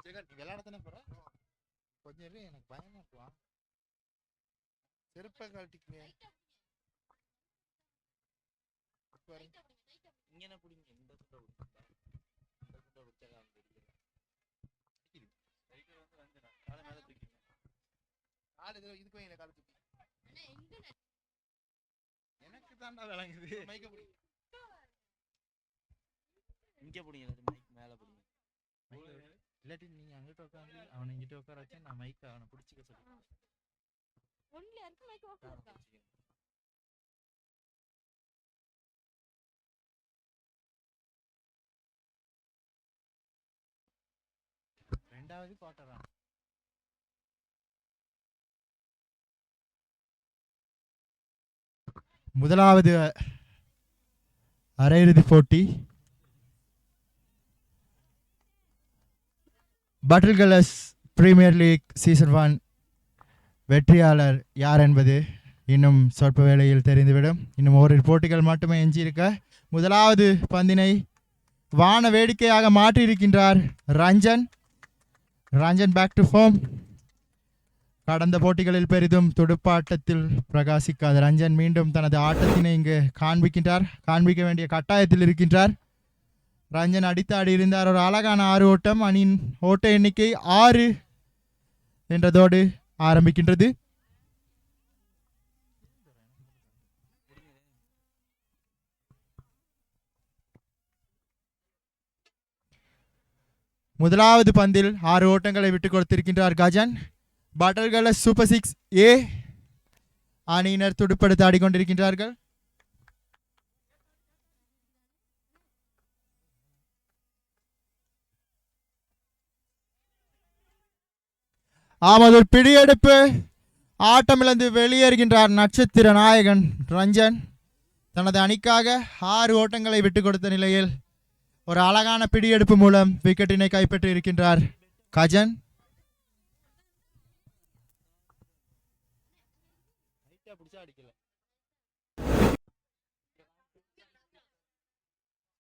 விளையாடத்தானே போற கொஞ்சம் எனக்கு பயமா இருக்குவான் செருப்பை கழட்டிக்கு இங்கே பிடிங்க இந்த இதுக்கும் கால தூக்கி எனக்கு தாண்டா விளங்குது மைக்க பிடி இங்கே பிடிங்க மைக் மேலே பிடிங்க இல்லாட்டி நீங்க அங்கிட்ட உட்காந்து அவனை இங்கிட்ட உட்கார வச்சு நான் மைக்க அவனை பிடிச்சிக்க சொல்லி ரெண்டாவது குவார்டரா முதலாவது அரையிறுதி போட்டி பட்டில் கலர்ஸ் பிரீமியர் லீக் சீசன் 1 வெற்றியாளர் யார் என்பது இன்னும் சொற்ப வேளையில் தெரிந்துவிடும். இன்னும் ஓரிரு போட்டிகள் மட்டுமே எஞ்சியிருக்க முதலாவது பந்தினை வான வேடிக்கையாக மாற்றியிருக்கின்றார் ரஞ்சன். Back to form. கடந்த போட்டிகளில் பெரிதும் துடுப்பாட்டத்தில் பிரகாசிக்காத ரஞ்சன் மீண்டும் தனது ஆட்டத்தினை இங்கு காண்பிக்க வேண்டிய கட்டாயத்தில் இருக்கின்றார். ரஞ்சன் அடித்தாடி இருந்தார். ஒரு அழகான 6 ஓட்டம். அணியின் ஓட்ட எண்ணிக்கை 6 என்றதோடு ஆரம்பிக்கின்றது. முதலாவது பந்தில் 6 ஓட்டங்களை விட்டுக் கொடுத்திருக்கின்றார் கஜன். பட்டில் கலர்ஸ் சூப்பர் 6 ஏ அணியினர் துடுப்படுத்த ஆடிக்கொண்டிருக்கின்றார்கள். ஆமது பிடியெடுப்பு. ஆட்டமிழந்து வெளியேறுகின்றார் நட்சத்திர நாயகன் ரஞ்சன். தனது அணிக்காக 6 ஓட்டங்களை விட்டுக் கொடுத்த நிலையில் ஒரு அழகான பிடியெடுப்பு மூலம் விக்கெட்டினை கைப்பற்றி இருக்கின்றார் கஜன்.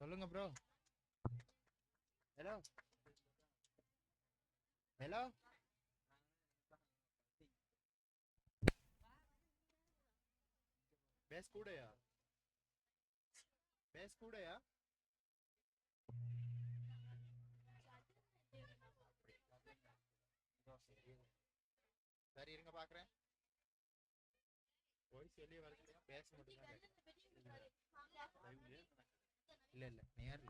சொல்லுங்க ப்ரோ. ஹலோ ஹலோ பேஸ் கூடயா சரி இருங்க பாக்குறேன். வாய்ஸ் வெளியே வருது. பேச மட்டும் இல்ல நேர்ல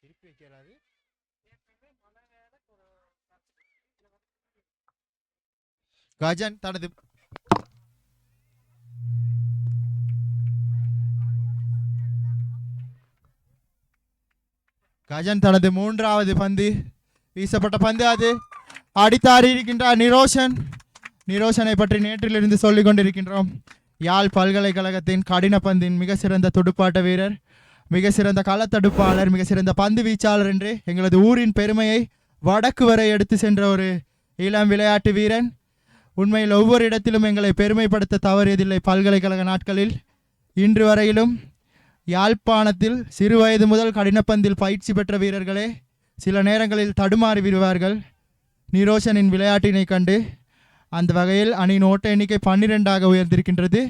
திருப்பி வைக்கிறாரு. கஜன் தனது மூன்றாவது பந்து வீசப்பட்ட பந்து அது அடித்தாடி இருக்கின்றார் நிரோஷனை பற்றி நேற்றிலிருந்து சொல்லிக் கொண்டிருக்கின்றோம். யாழ் பல்கலைக்கழகத்தின் கடின பந்தின் மிக சிறந்த துடுப்பாட்ட வீரர், மிக சிறந்த களத்தடுப்பாளர், மிக சிறந்த பந்து வீச்சாளர் என்று எங்களது ஊரின் பெருமையை வடக்கு வரை எடுத்து சென்ற ஒரு இளம் விளையாட்டு வீரன். உண்மையில் ஒவ்வொரு இடத்திலும் எங்களை பெருமைப்படுத்த தவறியதில்லை. பல்கலைக்கழக நாட்களில் இன்று வரையிலும் யாழ்ப்பாணத்தில் சிறு வயது முதல் கடினப்பந்தில் பயிற்சி பெற்ற வீரர்களே சில நேரங்களில் தடுமாறி விடுவார்கள் நிரோஷனின் விளையாட்டினை கண்டு. அந்த வகையில் அணியின் ஓட்ட எண்ணிக்கை 12ஆக உயர்ந்திருக்கின்றது.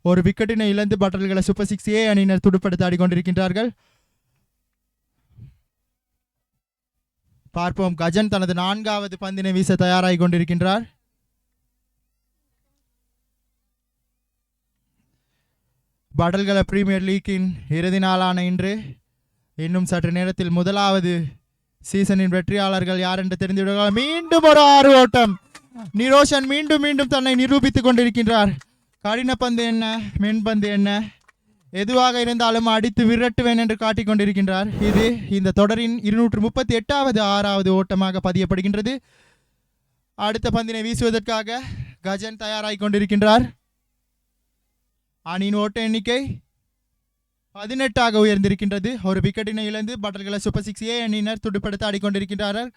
ஒரு விக்கெட்டினை இழந்து பட்டல்களை சூப்பர் 6 ஏ அணியினர் துடுப்படுத்த ஆடிக்கொண்டிருக்கின்றார்கள். பார்ப்போம். கஜன் தனது 4வது பந்தினை வீச தயாராகி கொண்டிருக்கின்றார். பட்டல்கள பிரீமியர் லீக்கின் இறுதி நாளான இன்று இன்னும் சற்று நேரத்தில் முதலாவது சீசனின் வெற்றியாளர்கள் யார் என்று தெரிந்துவிடுவார்கள். மீண்டும் ஒரு 6 ஓட்டம். நிரோஷன் மீண்டும் தன்னை நிரூபித்துக் கொண்டிருக்கின்றார். கடின பந்து என்ன, மென்பந்து என்ன, எதுவாக இருந்தாலும் அடித்து விரட்டுவேன் என்று காட்டிக் கொண்டிருக்கின்றார். இது இந்த தொடரின் 238வது 6வது ஓட்டமாக பதியப்படுகின்றது. அடுத்த பந்தினை வீசுவதற்காக கஜன் தயாராகி கொண்டிருக்கின்றார். அணியின் ஓட்ட எண்ணிக்கை 18ஆக உயர்ந்திருக்கின்றது. ஒரு விக்கெட்டினை இழந்து பட்டல்களை சூப்பர் 6 ஏ அணியினர் துடுப்படுத்த ஆடிக்கொண்டிருக்கின்றார்கள்.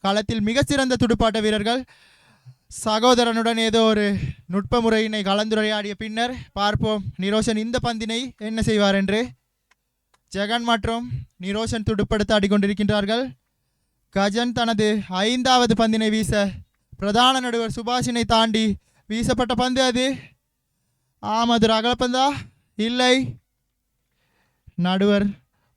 களத்தில் மிக சிறந்த துடுப்பாட்ட வீரர்கள் சகோதரனுடன் ஏதோ ஒரு நுட்ப முறையினை கலந்துரையாடிய பின்னர் பார்ப்போம் நிரோஷன் இந்த பந்தினை என்ன செய்வார் என்று. ஜெகன் மற்றும் நிரோஷன் துடுப்படுத்த ஆடிக்கொண்டிருக்கின்றார்கள். கஜன் தனது 5வது பந்தினை வீச பிரதான நடுவர் சுபாஷினை தாண்டி வீசப்பட்ட பந்து அது. அது அகலப்பந்தா? இல்லை, நடுவர்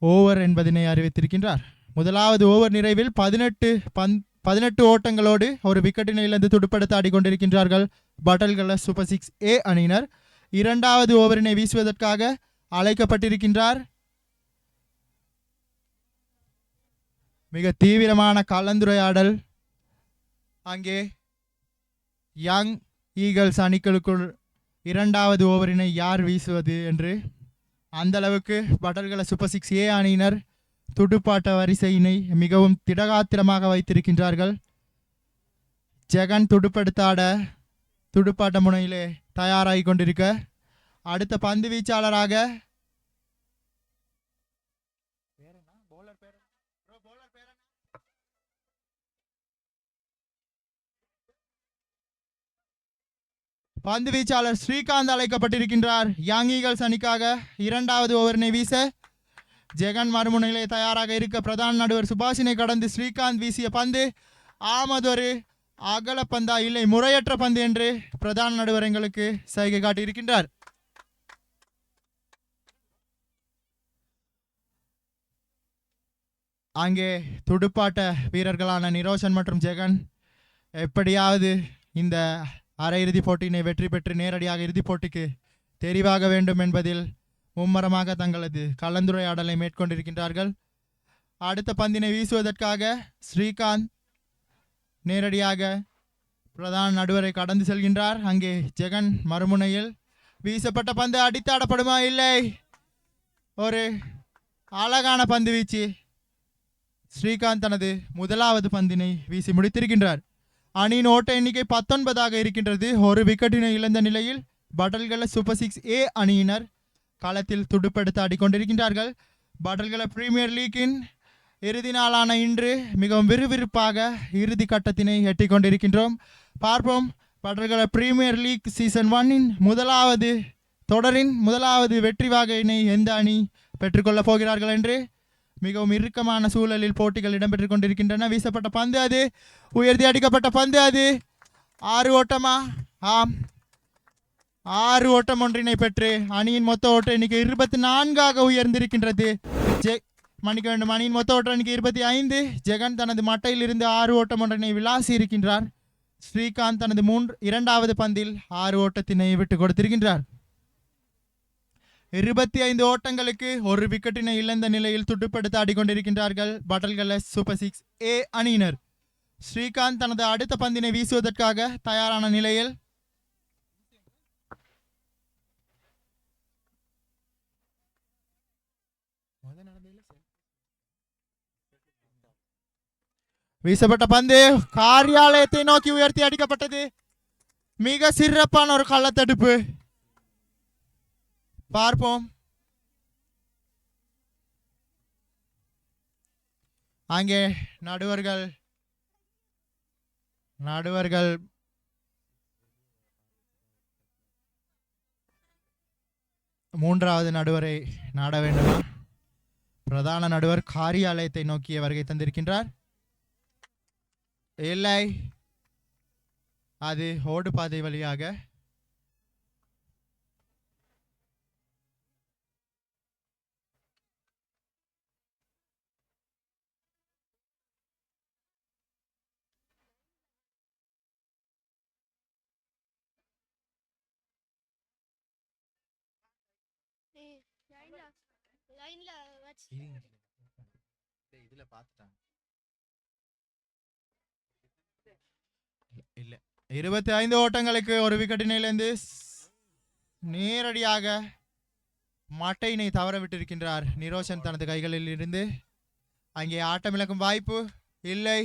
ஓவர் என்பதனை அறிவித்திருக்கின்றார். முதலாவது ஓவர் நிறைவில் 18 ஓட்டங்களோடு ஒரு விக்கெட்டினை இழந்து துடுப்படுத்த ஆடிக்கொண்டிருக்கின்றார்கள் பட்டல்கல சூப்பர் 6A அணியினர். 2வது ஓவரினை வீசுவதற்காக அழைக்கப்பட்டிருக்கின்றார். மிக தீவிரமான கலந்துரையாடல் அங்கே. யங் ஈகிள்ஸ் அணிகளுக்குள் 2வது ஓவரினை யார் வீசுவது என்று. அந்த அளவுக்கு பட்டல்கல சூப்பர் 6A அணியினர் துடுப்பாட்ட வரிசையினை மிகவும் திடகாத்திரமாக வைத்திருக்கின்றார்கள். ஜெகன் துடுப்படுத்தாட துடுப்பாட்ட முனையிலே தயாராகி கொண்டிருக்க அடுத்த பந்து வீச்சாளராக பந்து வீச்சாளர் ஸ்ரீகாந்த் அழைக்கப்பட்டிருக்கின்றார். யங் ஈகிள்ஸ் அணிக்காக 2வது ஓவரினை வீச ஜெகன் மறுமுனையிலே தயாராக இருக்க பிரதான நடுவர் சுபாஷினை கடந்து ஸ்ரீகாந்த் வீசிய பந்து ஒரு அகல பந்தா இல்லை முறையற்ற பந்து என்று பிரதான நடுவர் எங்களுக்கு சைகை காட்டியிருக்கின்றார். அங்கே துடுப்பாட்ட வீரர்களான நிரோஷன் மற்றும் ஜெகன் எப்படியாவது இந்த அரையிறுதி போட்டியினை வெற்றி பெற்று நேரடியாக இறுதிப் போட்டிக்கு தெரிவாக வேண்டும் என்பதில் மும்மரமாக தங்களது கலந்துரையாடலை மேற்கொண்டிருக்கின்றார்கள். அடுத்த பந்தினை வீசுவதற்காக ஸ்ரீகாந்த் நேரடியாக பிரதான நடுவரை கடந்து செல்கின்றார். அங்கே ஜெகன் மறுமுனையில் வீசப்பட்ட பந்து அடித்தாடப்படுமா? இல்லை, ஒரு அழகான பந்து வீச்சு. ஸ்ரீகாந்த் தனது முதலாவது பந்தினை வீசி முடித்திருக்கின்றார். அணியின் ஓட்ட எண்ணிக்கை 19ஆக இருக்கின்றது. ஒரு விக்கெட்டினை இழந்த நிலையில் பட்டல்கல சூப்பர் 6A அணியினர் களத்தில் துடுப்படுத்த ஆடிக்கொண்டிருக்கின்றார்கள். பட்டல்கல பிரீமியர் லீக்கின் இறுதி நாளான இன்று மிகவும் விறுவிறுப்பாக இறுதி கட்டத்தினை எட்டிக் கொண்டிருக்கின்றோம். பார்ப்போம் பட்டல்கல பிரீமியர் லீக் சீசன் 1இன் முதலாவது தொடரின் முதலாவது வெற்றி வாகையினை எந்த அணி பெற்றுக்கொள்ளப் போகிறார்கள் என்று. மிகவும் இறுக்கமான சூழலில் போட்டிகள் இடம்பெற்றுக் கொண்டிருக்கின்றன. வீசப்பட்ட பந்து அது, உயர்த்தி அடிக்கப்பட்ட பந்து அது. 6 ஓட்டமா? ஆம், 6 ஓட்டம் ஒன்றினை பெற்று அணியின் மொத்த ஓட்ட எண்ணிக்கை 24ஆக உயர்ந்திருக்கின்றது. மன்னிக்க வேண்டும், அணியின் மொத்த ஓட்ட எண்ணிக்கை 25. ஜெகன் தனது மட்டையில் இருந்து 6 ஓட்டம் ஒன்றினை விளாசி இருக்கின்றார். ஸ்ரீகாந்த் தனது 2வது பந்தில் 6 ஓட்டத்தினை விட்டு கொடுத்திருக்கின்றார். 25 ஓட்டங்களுக்கு ஒரு விக்கெட்டினை இழந்த நிலையில் துடுப்படுத்த ஆடிக்கொண்டிருக்கின்றார்கள் பட்டல்கல சூப்பர் 6A அணியினர். ஸ்ரீகாந்த் தனது அடுத்த பந்தினை வீசுவதற்காக தயாரான நிலையில் வீசப்பட்ட பந்து காரியாலயத்தை நோக்கி உயர்த்தி அடிக்கப்பட்டது. மிக சிறப்பான ஒரு கள்ளத்தடுப்பு. பார்ப்போம். அங்கே நடுவர்கள் 3வது நடுவரை நாட வேண்டுமா? பிரதான நடுவர் காரியாலயத்தை நோக்கிய வருகை தந்திருக்கின்றார். இல்லை, அது ஓடு பாதை வழியாக இதுல பார்த்துட்டாங்க. இல்ல, 25 ஓட்டங்களுக்கு ஒரு விக்கெட்டினிலிருந்து நேரடியாக மட்டையினை தவற விட்டிருக்கின்றார் நிரோஷன் தனது கைகளில் இருந்து. அங்கே ஆட்டமிழக்கும் வாய்ப்பு இல்லை.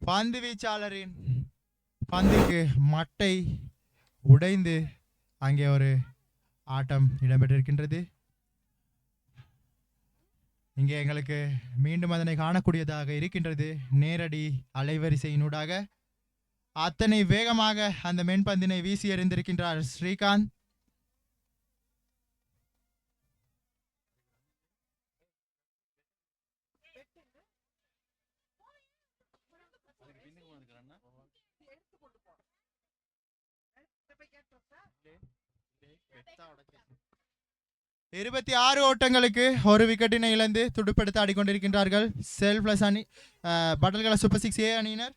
பந்து வீச்சாளரின் பந்துக்கு மட்டை உடைந்து அங்கே ஒரு ஆட்டம் இடம்பெற்றிருக்கின்றது. இங்கே எங்களுக்கு மீண்டும் அதனை காணக்கூடியதாக இருக்கின்றது நேரடி அலைவரிசையினூடாக. அத்தனை வேகமாக அந்த மென்பந்தினை வீசி எறிந்திருக்கின்றார் ஸ்ரீகாந்த். இருபத்தி 6 ஓட்டங்களுக்கு ஒரு விக்கெட்டினை இழந்து துடுப்படுத்த ஆடிக்கொண்டிருக்கின்றார்கள் செல்ஃப்லெஸ் அணி பட்டல்கல சூப்பர் 6 ஏ அணியினர்.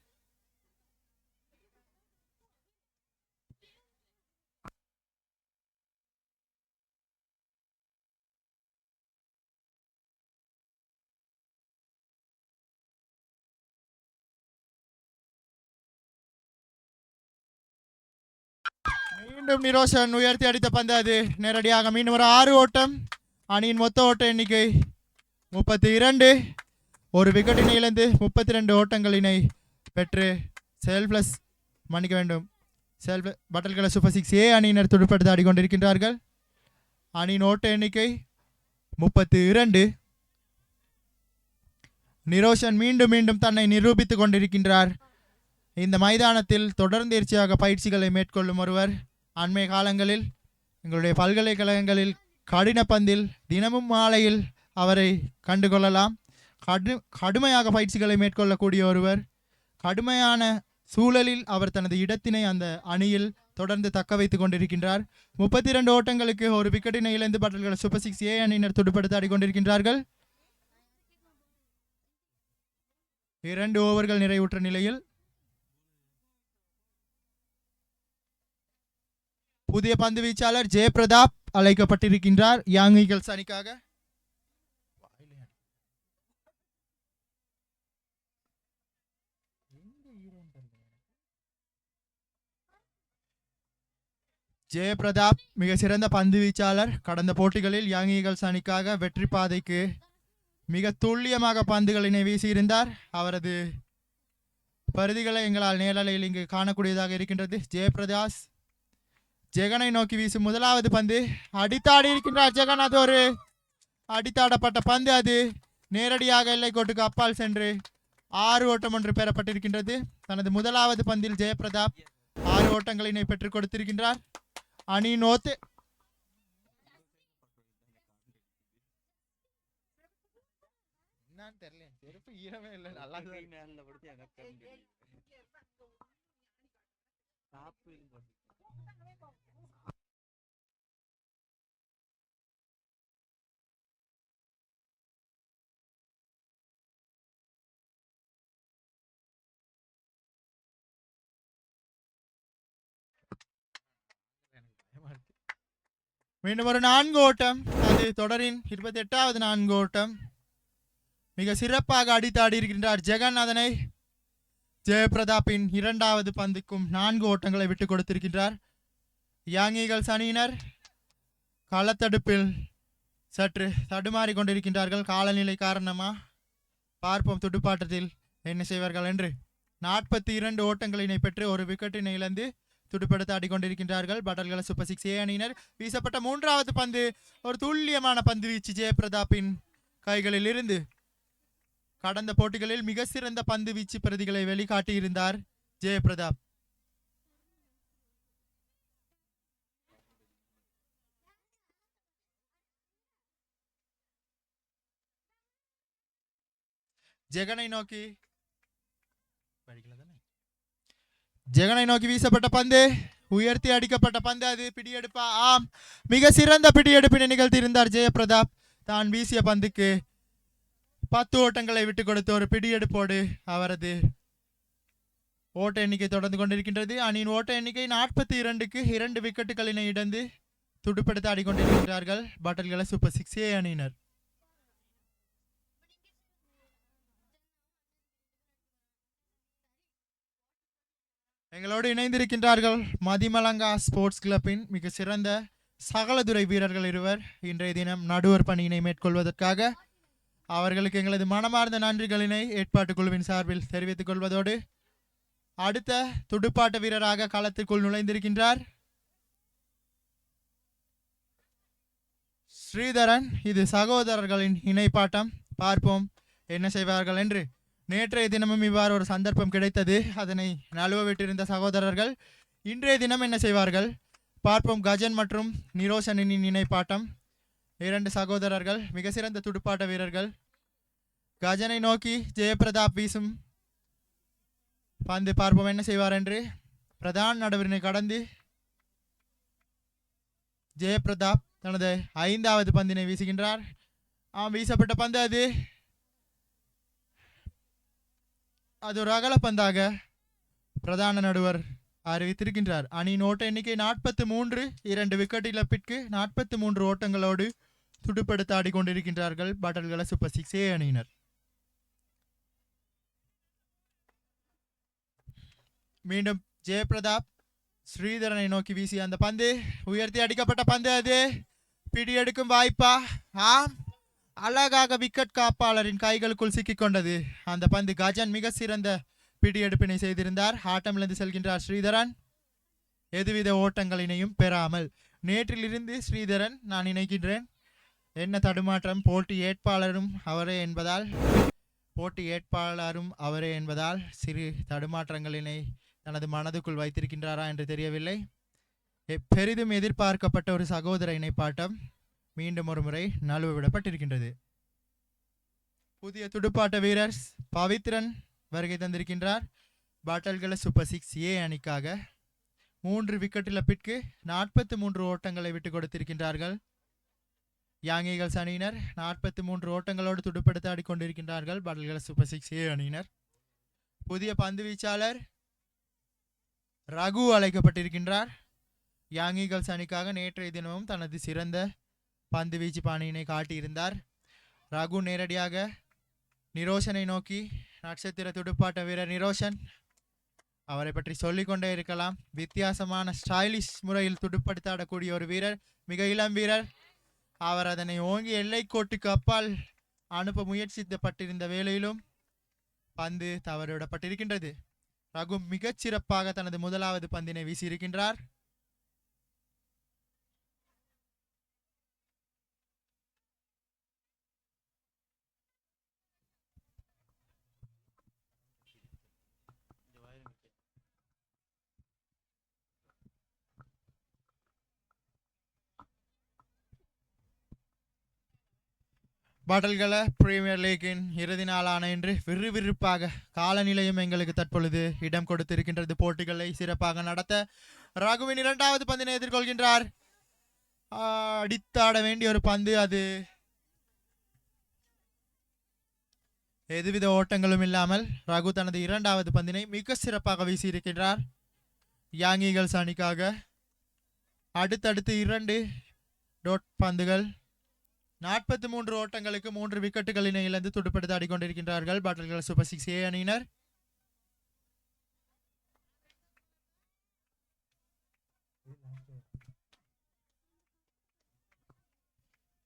மீண்டும் நிரோஷன் உயர்த்தி அடித்த பந்து அது நேரடியாக மீண்டும் ஒரு 6 ஓட்டம். அணியின் மொத்த ஓட்ட எண்ணிக்கை 32. ஒரு விக்கெட்டினை இழந்து 32 ஓட்டங்களினை பெற்று செல்ஃப்லெஸ் மன்னிக்க வேண்டும் பட்டல்கல சூப்பர் 6 ஏ அணியினர் துடுப்படுத்த ஆடிக்கொண்டிருக்கின்றார்கள். அணியின் ஓட்ட எண்ணிக்கை 32. நிரோஷன் மீண்டும் மீண்டும் தன்னை நிரூபித்துக் கொண்டிருக்கின்றார். இந்த மைதானத்தில் தொடர்ந்தேர்ச்சியாக பயிற்சிகளை மேற்கொள்ளும் ஒருவர். அண்மை காலங்களில் எங்களுடைய பல்கலைக்கழகங்களில் கடின பந்தில் தினமும் மாலையில் அவரை கண்டுகொள்ளலாம். கடுமையாக பயிற்சிகளை மேற்கொள்ளக்கூடிய ஒருவர். கடுமையான சூழலில் அவர் தனது இடத்தினை அந்த அணியில் தொடர்ந்து தக்க வைத்துக் கொண்டிருக்கின்றார். 32 ஓட்டங்களுக்கு ஒரு விக்கெட்டினை இழந்து பட்டல்கல சூப்பர் 6 ஏ அணியினர் துடுப்படுத்த ஆடிக்கொண்டிருக்கின்றார்கள். 2 ஓவர்கள் நிறைவுற்ற நிலையில் புதிய பந்து வீச்சாளர் ஜெயபிரதாப் அழைக்கப்பட்டிருக்கின்றார் யங் ஈகிள்ஸ் அணிக்காக. ஜெயபிரதாப் மிக சிறந்த பந்து வீச்சாளர். கடந்த போட்டிகளில் யங் ஈகிள்ஸ் அணிக்காக வெற்றி பாதைக்கு மிக துல்லியமாக பந்துகளினை வீசியிருந்தார். அவரது பருதிகளை எங்களால் நேரலையில் இங்கு காணக்கூடியதாக இருக்கின்றது. ஜெயபிரதாஸ் ஜெகனை நோக்கி வீசும் முதலாவது பந்து அடித்தாடி இருக்கின்றார் ஜெகன். அது ஒரு அடித்தாடப்பட்ட பந்து. அது நேரடியாக எல்லை கோட்டுக்கு அப்பால் சென்று 6 ஓட்டம் ஒன்று பெறப்பட்டிருக்கின்றது. தனது முதலாவது பந்தில் ஜெயபிரதாப் 6 ஓட்டங்களினை பெற்றுக் கொடுத்திருக்கின்றார். அணி நோத்து மீண்டும் ஒரு 4 ஓட்டம். அது தொடரின் 28வது 4 ஓட்டம். மிக சிறப்பாக அடித்தாடி இருக்கின்றார் ஜெகன். அதனை ஜெயபிரதாப்பின் 2வது பந்துக்கும் 4 ஓட்டங்களை விட்டுக் கொடுத்திருக்கின்றார். யங் ஈகிள்ஸ் அணியினர் களத்தடுப்பில் சற்று தடுமாறி கொண்டிருக்கின்றார்கள் காலநிலை காரணமா. பார்ப்போம் துடுப்பாட்டத்தில் என்ன செய்வார்கள் என்று. 42 ஓட்டங்களினை பெற்று ஒரு விக்கெட்டினை இழந்து துடுப்படுத்த ஆடிக்கொண்டிருக்கின்றார்கள் பட்டல்கல சூப்பர் 6 ஏ அணியினர். வீசப்பட்ட 3வது பந்து ஒரு துல்லியமான பந்து வீச்சு ஜெயபிரதாப்பின் கைகளில் இருந்து. கடந்த போட்டிகளில் மிக சிறந்த பந்து வீச்சு பிரதிகளை வெளிக்காட்டியிருந்தார் ஜெயபிரதாப். ஜெகனை நோக்கி வீசப்பட்ட பந்து உயர்த்தி அடிக்கப்பட்ட பந்து. அது பிடியெடுப்பா? ஆம், மிக சிறந்த பிடியெடுப்பினை நிகழ்த்தியிருந்தார் ஜெயபிரதாப். தான் வீசிய பந்துக்கு 10 ஓட்டங்களை விட்டுக் கொடுத்து ஒரு பிடியெடுப்போடு அவரது ஓட்ட எண்ணிக்கை தொடர்ந்து கொண்டிருக்கின்றது. அணியின் ஓட்ட எண்ணிக்கை 42க்கு 2 விக்கெட்டுகளினை இழந்து துடுப்படுத்த ஆடிக்கொண்டிருக்கிறார்கள் பட்டல்கல சூப்பர் 6 ஏ அணியினர். எங்களோடு இணைந்திருக்கின்றார்கள் மதிமலங்கா ஸ்போர்ட்ஸ் கிளப்பின் மிக சிறந்த சகலதுறை வீரர்கள் இருவர். இன்றைய தினம் நடுவர் பணியினை மேற்கொள்வதற்காக அவர்களுக்கு எங்களது மனமார்ந்த நன்றிகளினை ஏற்பாட்டு குழுவின் சார்பில் தெரிவித்துக் கொள்வதோடு அடுத்த துடுப்பாட்ட வீரராக களத்திற்குள் நுழைந்திருக்கின்றார் ஸ்ரீதரன். இது சகோதரர்களின் இணைப்பாட்டம். பார்ப்போம் என்ன செய்வார்கள் என்று. நேற்றைய தினமும் இவ்வாறு ஒரு சந்தர்ப்பம் கிடைத்தது, அதனை நழுவ விட்டிருந்த சகோதரர்கள் இன்றைய தினம் என்ன செய்வார்கள் பார்ப்போம். கஜன் மற்றும் நிரோஷனின் இணைப்பாட்டம். இரண்டு சகோதரர்கள் மிக சிறந்த துடுப்பாட்ட வீரர்கள். கஜனை நோக்கி ஜெயபிரதாப் வீசும் பந்து. பார்ப்போம் என்ன செய்வார் என்று. பிரதான் நடுவரினை கடந்து ஜெயபிரதாப் தனது 5வது பந்தினை வீசுகின்றார். வீசப்பட்ட பந்து அது ஒரு அகல பந்தாக பிரதான நடுவர் அறிவித்திருக்கின்றார். அணியின் ஓட்ட எண்ணிக்கை 43, 2 விக்கெட் இழப்பிற்கு 43 ஓட்டங்களோடு துடுப்படுத்த ஆடிக்கொண்டிருக்கின்றார்கள் பட்டல்கள சூப்பர் 6 ஏ அணியினர். மீண்டும் ஜெயபிரதாப் ஸ்ரீதரனை நோக்கி வீசிய அந்த பந்து உயர்த்தி அடிக்கப்பட்ட பந்து. பிடி எடுக்கும் வாய்ப்பா? ஆம், அழகாக விக்கெட் காப்பாளரின் கைகளுக்குள் சிக்கிக்கொண்டது அந்த பந்து. கஜன் மிக சிறந்த பிடி எடுப்பினை செய்திருந்தார். ஆட்டமிழந்து செல்கின்றார் ஸ்ரீதரன், எதுவித ஓட்டங்களினையும் பெறாமல். நேற்றிலிருந்து ஸ்ரீதரன் நான் நினைக்கின்றேன் என்ன தடுமாற்றம். போட்டி ஏற்பாளரும் அவரே என்பதால் சிறு தடுமாற்றங்களினை தனது மனதுக்குள் வைத்திருக்கின்றாரா என்று தெரியவில்லை. பெரிதும் எதிர்பார்க்கப்பட்ட ஒரு சகோதர இணைப்பாட்டம் மீண்டும் ஒரு முறை நழுவவிடப்பட்டிருக்கின்றது. புதிய துடுப்பாட்ட வீரர் பவித்ரன் வருகை தந்திருக்கின்றார். பாட்டல்கள சூப்பர் 6 ஏ அணிக்காக 3 விக்கெட் இழப்பிற்கு 43 ஓட்டங்களை விட்டுக் கொடுத்திருக்கின்றார்கள். யாங் ஈகிள்ஸ் அணியினர் 43 ஓட்டங்களோடு துடுப்படுத்த ஆடிக்கொண்டிருக்கின்றார்கள் பாட்டல்கள சூப்பர் 6 ஏ அணியினர். புதிய பந்து வீச்சாளர் ரகு அழைக்கப்பட்டிருக்கின்றார். யாங் ஈகிள்ஸ் அணிக்காக நேற்றைய தினமும் தனது சிறந்த பந்து வீச்சு பாணியினை காட்டியிருந்தார். ரகு நேரடியாக நிரோஷனை நோக்கி, நட்சத்திர துடுப்பாட்ட வீரர் நிரோஷன், அவரை பற்றி சொல்லிக்கொண்டே இருக்கலாம். வித்தியாசமான ஸ்டைலிஷ் முறையில் துடுப்படுத்தாடக்கூடிய ஒரு வீரர், மிக இளம் வீரர். அவர் அதனை ஓங்கி எல்லை கோட்டுக்கு அப்பால் அனுப்ப முயற்சிக்கப்பட்டிருந்த வேளையிலும் பந்து தவறிவிடப்பட்டிருக்கின்றது. ரகு மிகச் சிறப்பாக தனது 1வது பந்தினை வீசியிருக்கின்றார். பாட்டல்கள பிரீமியர் லீக்கின் இறுதி நாளான இன்று விறுவிறுப்பாக காலநிலையும் எங்களுக்கு தற்பொழுது இடம் கொடுத்திருக்கின்றது போட்டிகளை சிறப்பாக நடத்த. ரகுவின் 2வது பந்தினை எதிர்கொள்கின்றார். அடித்தாட வேண்டிய ஒரு பந்து, அது எதுவித ஓட்டங்களும் இல்லாமல் ரகு தனது 2வது பந்தினை மிக சிறப்பாக வீசியிருக்கின்றார். யாங் ஈகிள்ஸ் அணிக்காக அடுத்தடுத்து 2 டோட் பந்துகள். 43 ஓட்டங்களுக்கு 3 விக்கெட்டுகளினை இழந்து துடுப்படுத்த ஆடிக்கொண்டிருக்கின்றார்கள் பாட்டல்கள சூப்பர் 6 ஏ அணியினர்.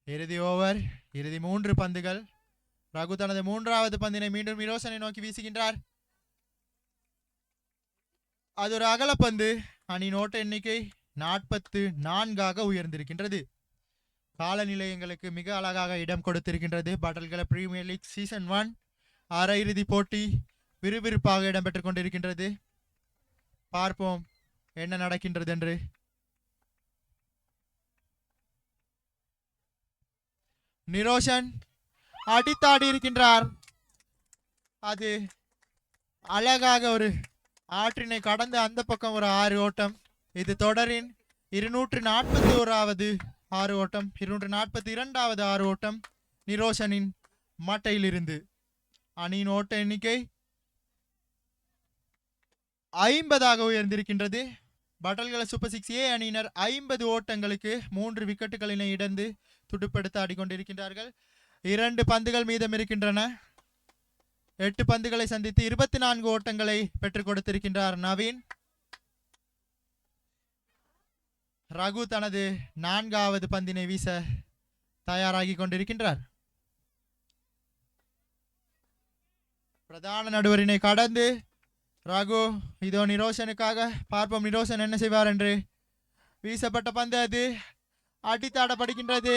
இறுதி ஓவர், இறுதி 3 பந்துகள். ரகு தனது 3வது பந்தினை மீண்டும் நிரோஷனை நோக்கி வீசுகின்றார். அது ஒரு அகலப்பந்து. அணியின் ஓட்ட எண்ணிக்கை 44 உயர்ந்திருக்கின்றது. காலநிலை எங்களுக்கு மிக அழகாக இடம் கொடுத்திருக்கின்றது. பாட்டல்கள பிரீமியர் லீக் சீசன் 1 அரையிறுதி போட்டி விறுவிறுப்பாக இடம்பெற்றுக் கொண்டிருக்கின்றது. பார்ப்போம் என்ன நடக்கின்றது என்று. நிரோஷன் அடித்தாடி இருக்கின்றார். அது அழகாக ஒரு ஆற்றினை கடந்து அந்த பக்கம் ஒரு 6 ஓட்டம். இது தொடரின் 241வது 6 ஓட்டம், 242வது 6 ஓட்டம் நிரோஷனின் மட்டையிலிருந்து. அணியின் ஓட்ட எண்ணிக்கை 50 உயர்ந்திருக்கின்றது. பட்டல்கள சூப்பர் 6 ஏ அணியினர் 50 ஓட்டங்களுக்கு 3 விக்கெட்டுகளினை இழந்து துடுப்படுத்த ஆடிக்கொண்டிருக்கின்றார்கள். 2 பந்துகள் மீதம் இருக்கின்றன. 8 பந்துகளை சந்தித்து 24 ஓட்டங்களை பெற்றுக் கொடுத்திருக்கின்றார் நவீன். ரகு தனது 4வது பந்தினை வீச தயாராகி கொண்டிருக்கின்றார். பிரதான நடுவரினை கடந்து ரகு இதோ நிரோஷனுக்காக. பார்ப்போம் நிரோஷன் என்ன செய்வார் என்று. வீசப்பட்ட பந்து அது அடித்தாடப்படுகின்றது.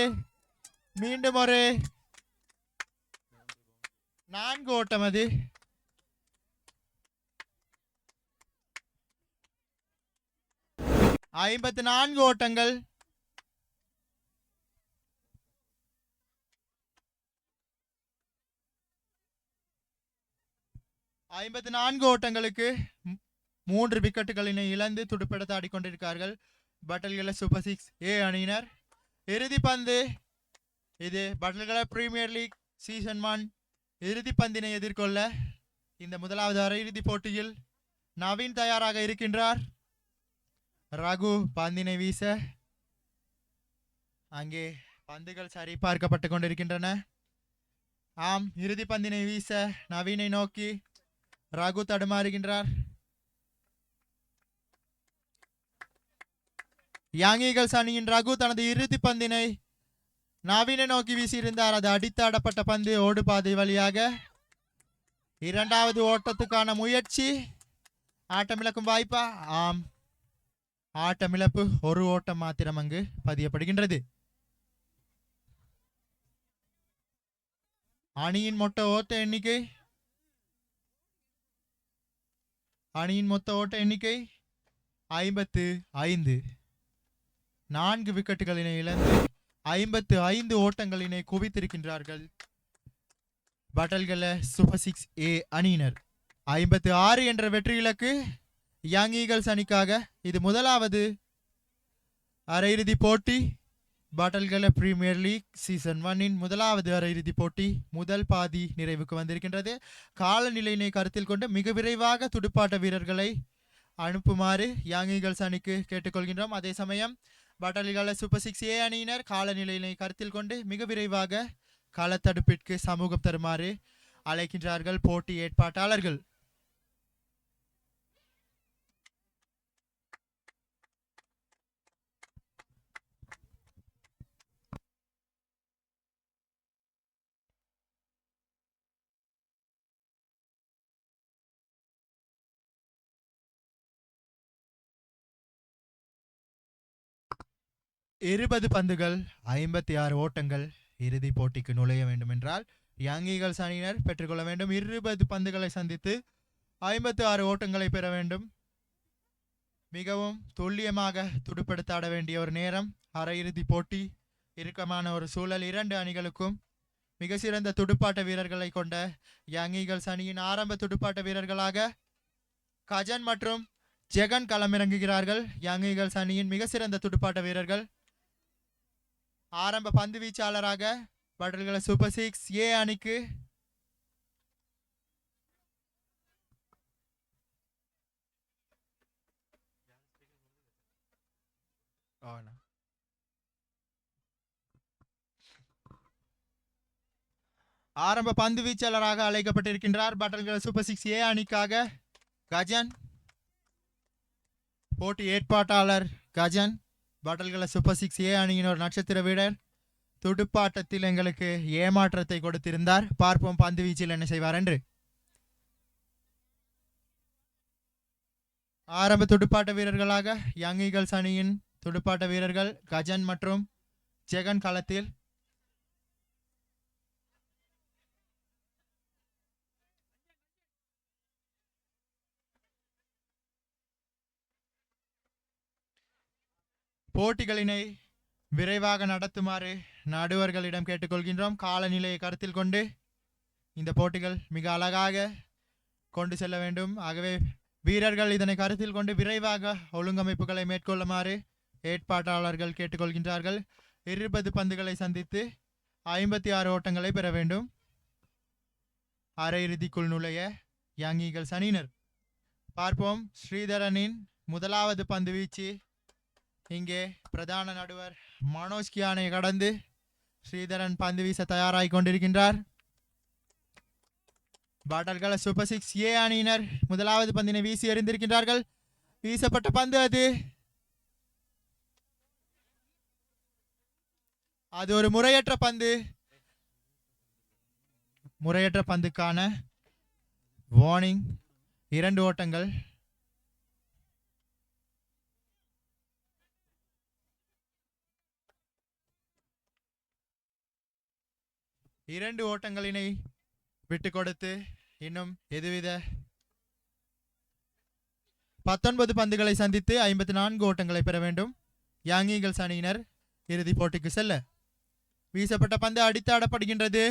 மீண்டும் ஒரு 4 ஓட்டம் அது. 54 ஓட்டங்கள். 54 ஓட்டங்களுக்கு 3 விக்கெட்டுகளினை இழந்து துடுப்பெடுத்து ஆடிக்கொண்டிருக்கிறார்கள் பட்டல்கள சூப்பர் 6 ஏ அணியினர். இறுதி பந்து இது பட்டல்கள பிரீமியர் லீக் சீசன் 1 இறுதி பந்தினை எதிர்கொள்ள இந்த முதலாவது அரையிறுதி போட்டியில் நவீன் தயாராக இருக்கின்றார். ரகு பந்தினை வீச அங்கே பந்துகள் சரி பார்க்கப்பட்டு கொண்டிருக்கின்றன. ஆம், இறுதி பந்தினை வீச நவீனை நோக்கி ரகு தடுமாறுகின்றார். யங் ஈகிள்ஸ் அணியின் ரகு தனது இறுதி பந்தினை நவீனை நோக்கி வீசியிருந்தார். அது அடித்தாடப்பட்ட பந்து ஓடு பாதை வழியாக. இரண்டாவது ஓட்டத்துக்கான முயற்சி. ஆட்டமிழக்கும் வாய்ப்பா? ஆம், ஆட்டமிழப்பு. ஒரு ஓட்டம் மாத்திரம் அங்கு பதியப்படுகின்றது. அணியின் மொத்த ஓட்ட எண்ணிக்கை 55. 4 விக்கெட்டுகளினை இழந்து 55 ஓட்டங்களினை குவித்திருக்கின்றார்கள் பட்டல்கள சூப்பர் 6 ஏ அணியினர். 56 என்ற வெற்றி இலக்கு யங் ஈகிள்ஸ் அணிக்காக. இது முதலாவது அரையிறுதி போட்டி. பட்டல்கள பிரீமியர் லீக் சீசன் 1 முதலாவது அரையிறுதி போட்டி முதல் பாதி நிறைவுக்கு வந்திருக்கின்றது. காலநிலையினை கருத்தில் கொண்டு மிக விரைவாக துடுப்பாட்ட வீரர்களை அனுப்புமாறு யங் ஈகிள்ஸ் அணிக்கு கேட்டுக்கொள்கின்றோம். அதே சமயம் பட்டல்கள சூப்பர் 6 ஏ அணியினர் காலநிலையினை கருத்தில் கொண்டு மிக விரைவாக களத்தடுப்பிற்கு சமூகம் தருமாறு அழைக்கின்றார்கள் போட்டி ஏற்பாட்டாளர்கள். இருபது பந்துகள் 56 ஓட்டங்கள் இறுதி போட்டிக்கு நுழைய வேண்டும் என்றால் யங் ஈகிள்ஸ் அணியினர் பெற்றுக்கொள்ள வேண்டும். 20 பந்துகளை சந்தித்து 56 ஓட்டங்களை பெற வேண்டும். மிகவும் துல்லியமாக துடுப்படுத்தாட வேண்டிய ஒரு நேரம். அரையிறுதி போட்டி இறுக்கமான ஒரு சூழல். 2 அணிகளுக்கும் மிக சிறந்த துடுப்பாட்ட வீரர்களை கொண்ட யங் ஈகிள்ஸ் அணியின் ஆரம்ப துடுப்பாட்ட வீரர்களாக கஜன் மற்றும் ஜெகன் களமிறங்குகிறார்கள். யங் ஈகிள்ஸ் அணியின் மிக சிறந்த துடுப்பாட்ட வீரர்கள். ஆரம்ப பந்து வீச்சாளராக பட்டல்கள சூப்பர் 6 ஏ அணிக்கு ஆரம்ப பந்து வீச்சாளராக அழைக்கப்பட்டிருக்கின்றார் பட்டல்கள சூப்பர் 6 ஏ அணிக்காக கஜன். போட்டி ஏற்பாட்டாளர் கஜன். பட்டல்கள சூப்பர் 6 ஏ அணியின் ஒரு நட்சத்திர வீரர். துடுப்பாட்டத்தில் எங்களுக்கு ஏமாற்றத்தை கொடுத்திருந்தார். பார்ப்போம் பந்து வீச்சில் என்ன செய்வார் என்று. ஆரம்ப துடுப்பாட்ட வீரர்களாக யங் ஈகிள்ஸ் அணியின் துடுப்பாட்ட வீரர்கள் கஜன் மற்றும் ஜெகன் களத்தில். போட்டிகளினை விரைவாக நடத்துமாறு நடுவர்களிடம் கேட்டுக்கொள்கின்றோம். காலநிலையை கருத்தில் கொண்டு இந்த போட்டிகள் மிக அழகாக கொண்டு செல்ல வேண்டும். ஆகவே வீரர்கள் இதனை கருத்தில் கொண்டு விரைவாக ஒழுங்கமைப்புகளை மேற்கொள்ளுமாறு ஏற்பாட்டாளர்கள் கேட்டுக்கொள்கின்றார்கள். 20 பந்துகளை சந்தித்து 56 ஓட்டங்களை பெற வேண்டும். அரையிறுதிக்குள் நுழைய யங் ஈகிள்ஸ் அணியினர். பார்ப்போம் ஸ்ரீதரனின் முதலாவது பந்து வீச்சு. இங்கே பிரதான நடுவர் மனோஜ் கியானை கடந்து ஸ்ரீதரன் பந்து வீச தயாராகி கொண்டிருக்கின்றார். பட்டல்கள சூப்பர் 6 ஏ அணியினர் முதலாவது பந்தினை வீசி எறிந்திருக்கின்றார்கள். வீசப்பட்ட பந்து அது ஒரு முறையற்ற பந்து. முறையற்ற பந்துக்கான வார்னிங். 2 ஓட்டங்கள். இரண்டு ஓட்டங்களினை விட்டு கொடுத்து இன்னும் எதுவித 19 பந்துகளை சந்தித்து 54 ஓட்டங்களை பெற வேண்டும் யங் ஈகிள்ஸ் அணியினர் இறுதிப் போட்டிக்கு செல்ல. வீசப்பட்ட பந்து அடித்தாடப்படுகின்றது.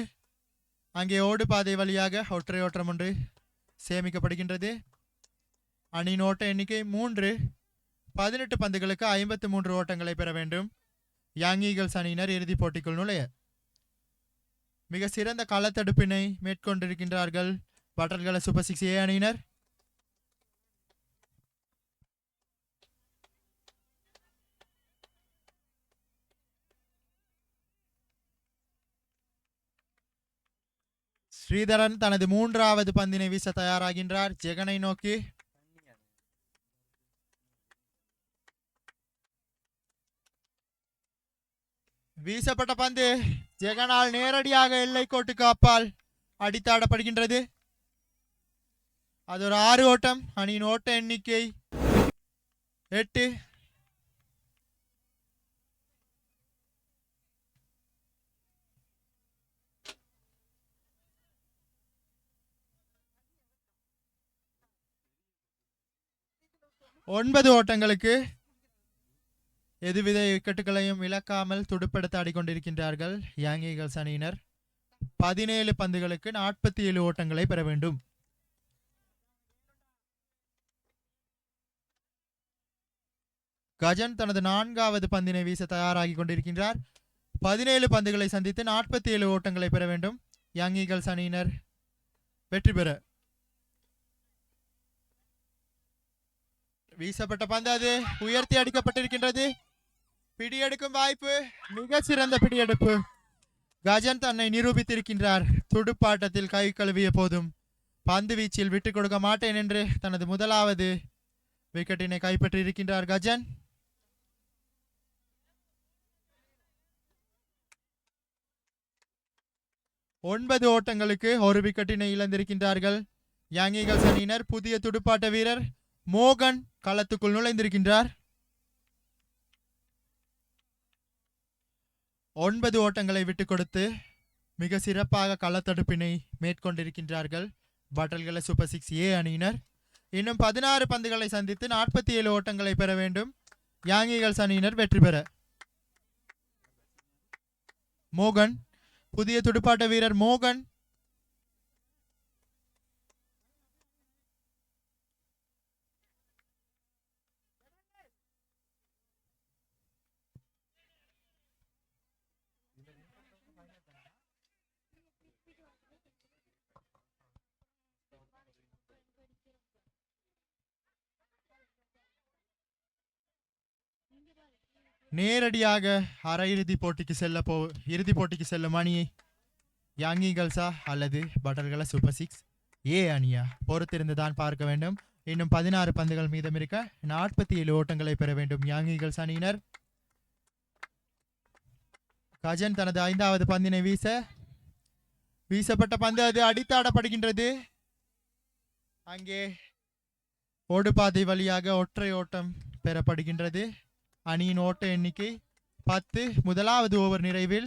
அங்கே ஓடு பாதை வழியாக ஒற்றை ஓட்டம் ஒன்று சேமிக்கப்படுகின்றது. அணியின் ஓட்ட எண்ணிக்கை 3. 18 பந்துகளுக்கு 53 ஓட்டங்களை பெற வேண்டும் யங் ஈகிள்ஸ் அணியினர் இறுதிப் போட்டிக்குள் நுழைய. மிக சிறந்த களத்தடுப்பினை மேற்கொண்டிருக்கின்றார்கள் பட்டல்கள சூப்பர் 6 ஏ அணியினர். ஸ்ரீதரன் தனது 3வது பந்தினை வீச தயாராகின்றார் ஜெகனை நோக்கி. வீசப்பட்ட பந்து ஜெகனால் நேரடியாக எல்லை கோட்டுக்கு அப்பால் அடித்தாடப்படுகின்றது. அது ஒரு 6 ஓட்டம். அணியின் ஓட்ட எண்ணிக்கை 8. ஒன்பது ஓட்டங்களுக்கு எதுவித விக்கெட்டுகளையும் இழக்காமல் துடுப்படுத்த ஆடிக்கொண்டிருக்கின்றார்கள் யங் ஈகிள்ஸ் அணியினர். 17 பந்துகளுக்கு 47 ஓட்டங்களை பெற வேண்டும். கஜன் தனது 4வது பந்தினை வீச தயாராகி கொண்டிருக்கின்றார். 17 பந்துகளை சந்தித்து 47 ஓட்டங்களை பெற வேண்டும் யங் ஈகிள்ஸ் அணியினர் வெற்றி பெற. வீசப்பட்ட பந்து அது உயர்த்தி அடிக்கப்பட்டிருக்கின்றது. பிடியெடுக்கும் வாய்ப்பு, மிக சிறந்த பிடியெடுப்பு. கஜன் தன்னை நிரூபித்திருக்கின்றார். துடுப்பாட்டத்தில் கை கழுவிய போதும் பந்து வீச்சில் விட்டுக் கொடுக்க மாட்டேன் என்று தனது 1வது விக்கெட்டினை கைப்பற்றியிருக்கின்றார் கஜன். ஒன்பது ஓட்டங்களுக்கு 1 விக்கெட்டினை இழந்திருக்கின்றார்கள் யங் ஈகிள்ஸ் அணியினர். புதிய துடுப்பாட்ட வீரர் மோகன் களத்துக்குள் நுழைந்திருக்கின்றார். 9 ஓட்டங்களை விட்டுக் கொடுத்து மிக சிறப்பாக களத்தடுப்பினை மேற்கொண்டிருக்கின்றார்கள் பட்டல்கள சூப்பர் 6 ஏ அணியினர். இன்னும் 16 பந்துகளை சந்தித்து 47 ஓட்டங்களை பெற வேண்டும் யங் ஈகிள்ஸ் அணியினர் வெற்றி பெற. மோகன், புதிய துடுப்பாட்ட வீரர் மோகன் நேரடியாக இறுதிப் போட்டிக்கு செல்லும் அணி யங் ஈகிள்ஸா அல்லது பட்டல்கள சூப்பர் 6 ஏ அணியா பொறுத்திருந்து தான் பார்க்க வேண்டும். இன்னும் 16 பந்துகள் மீதம் இருக்க 47 ஓட்டங்களை பெற வேண்டும் யங் ஈகிள்ஸ் அணியினர். கஜன் தனது 5வது பந்தினை வீசப்பட்ட பந்து அது அடித்தாடப்படுகின்றது. அங்கே ஓடுபாதை வழியாக ஒற்றை ஓட்டம் பெறப்படுகின்றது. அணியின் ஓட்ட எண்ணிக்கை 10. 1வது ஓவர் நிறைவில்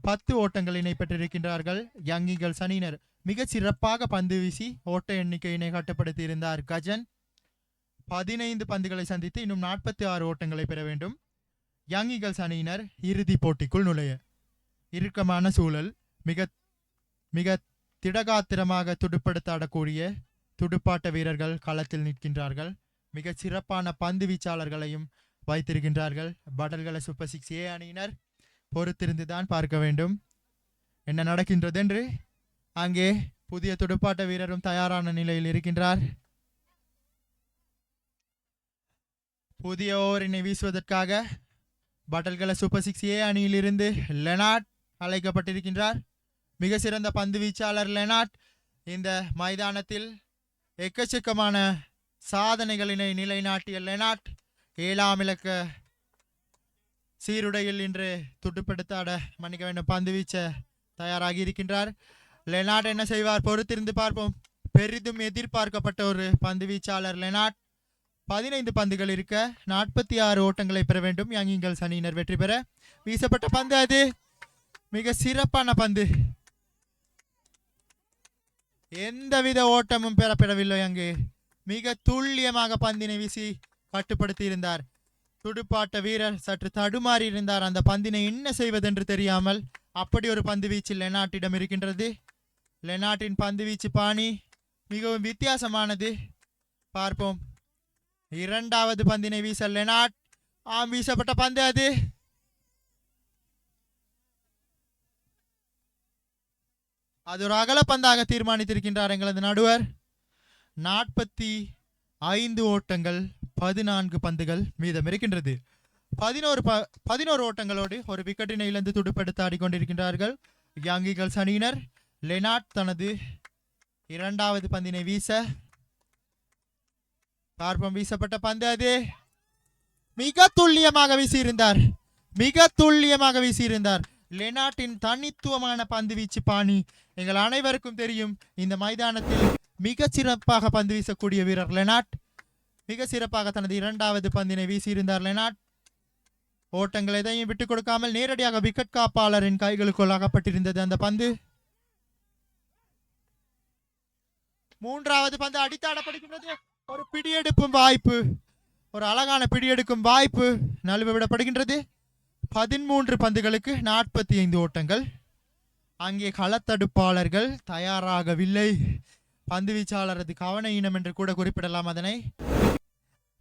10 ஓட்டங்களினை பெற்றிருக்கின்றார்கள் யங் ஈகிள்ஸ் அணியினர். மிக சிறப்பாக பந்து வீசி ஓட்ட எண்ணிக்கையினை கட்டுப்படுத்தி இருந்தார் கஜன். 15 பந்துகளை சந்தித்து இன்னும் 46 ஓட்டங்களை பெற வேண்டும் யங் ஈகிள்ஸ் அணியினர் இறுதிப் போட்டிக்குள் நுழைய. இறுக்கமான சூழல், மிக மிக திடகாத்திரமாக துடுப்படுத்தாடக்கூடிய துடுப்பாட்ட வீரர்கள் களத்தில் நிற்கின்றார்கள். மிக சிறப்பான பந்து வீச்சாளர்களையும் வைத்திருக்கின்றார்கள் பட்டல்கள சூப்பர் 6 ஏ அணியினர். பொறுத்திருந்துதான் பார்க்க வேண்டும் என்ன நடக்கின்றது என்று. அங்கே புதிய துடுப்பாட்ட வீரரும் தயாரான நிலையில் இருக்கின்றார். புதிய ஓவரினை வீசுவதற்காக பட்டல்கள சூப்பர் 6 ஏ அணியிலிருந்து லெனார்ட் அழைக்கப்பட்டிருக்கின்றார். மிக சிறந்த பந்து வீச்சாளர் லெனார்ட் இந்த மைதானத்தில் எக்கச்சக்கமான சாதனைகளினை நிலைநாட்டிய லெனார்ட் 7ஆம் இலக்க சீருடையில் இன்று துடுப்படுத்தாட பந்து வீச்ச தயாராகி இருக்கின்றார். லெனார்ட் என்ன செய்வார் பொறுத்திருந்து பார்ப்போம். பெரிதும் எதிர்பார்க்கப்பட்ட ஒரு பந்து வீச்சாளர் லெனார்ட். 15 பந்துகள் இருக்க 46 ஓட்டங்களை பெற வேண்டும் யங் ஈகிள்ஸ் அணியினர் வெற்றி பெற. வீசப்பட்ட பந்து அது மிக சிறப்பான பந்து. எந்தவித ஓட்டமும் பெறப்படவில்லை. அங்கு மிக துல்லியமாக பந்தினை வீசி கட்டுப்படுத்தி இருந்தார். துடுப்பாட்ட வீரர் சற்று தடுமாறி இருந்தார். அந்த பந்தினை என்ன செய்வதென்று தெரியாமல். அப்படி ஒரு பந்து வீச்சு லெனாட்டிடம் இருக்கின்றது. லெனாட்டின் பந்து வீச்சு பாணி மிகவும் வித்தியாசமானது. பார்ப்போம். இரண்டாவது பந்தினை வீச லெனாட். வீசப்பட்ட பந்து அது ஒரு அகல பந்தாக தீர்மானித்திருக்கின்றார் எங்களது நடுவர். 45 ஓட்டங்கள் 14 பந்துகள் மீதம் இருக்கின்றது. 11 ஓட்டங்களோடு ஒரு விக்கெட்டினை இழந்து துடுப்படுத்த ஆடிக்கொண்டிருக்கின்றார்கள் யங் ஈகிள்ஸ் அணியினர். லெனாட் தனது இரண்டாவது பந்தினை வீச பார்ப்போம். வீசப்பட்ட பந்து மிக துல்லியமாக வீசியிருந்தார். லெனாட்டின் தனித்துவமான பந்து வீச்சு பாணி எங்கள் அனைவருக்கும் தெரியும். இந்த மைதானத்தில் மிக சிறப்பாக பந்து வீசக்கூடிய வீரர் லெனாட். மிக சிறப்பாக தனது இரண்டாவது பந்தினை வீசியிருந்தார் லெனாட். ஓட்டங்கள் எதையும் விட்டுக் கொடுக்காமல் நேரடியாக விக்கெட் காப்பாளரின் கைகளுக்குள் அகப்பட்டிருந்தது அந்த பந்து. மூன்றாவது பந்து அடித்தாடப்படுகின்றது. ஒரு பிடியெடுக்கும் வாய்ப்பு, ஒரு அழகான பிடியெடுக்கும் வாய்ப்பு நழுவ விடப்படுகின்றது. 13 பந்துகளுக்கு 45 ஓட்டங்கள். அங்கே களத்தடுப்பாளர்கள் தயாராகவில்லை. பந்து வீச்சாளரது கவன ஈனம் என்று கூட குறிப்பிடலாம் அதனை.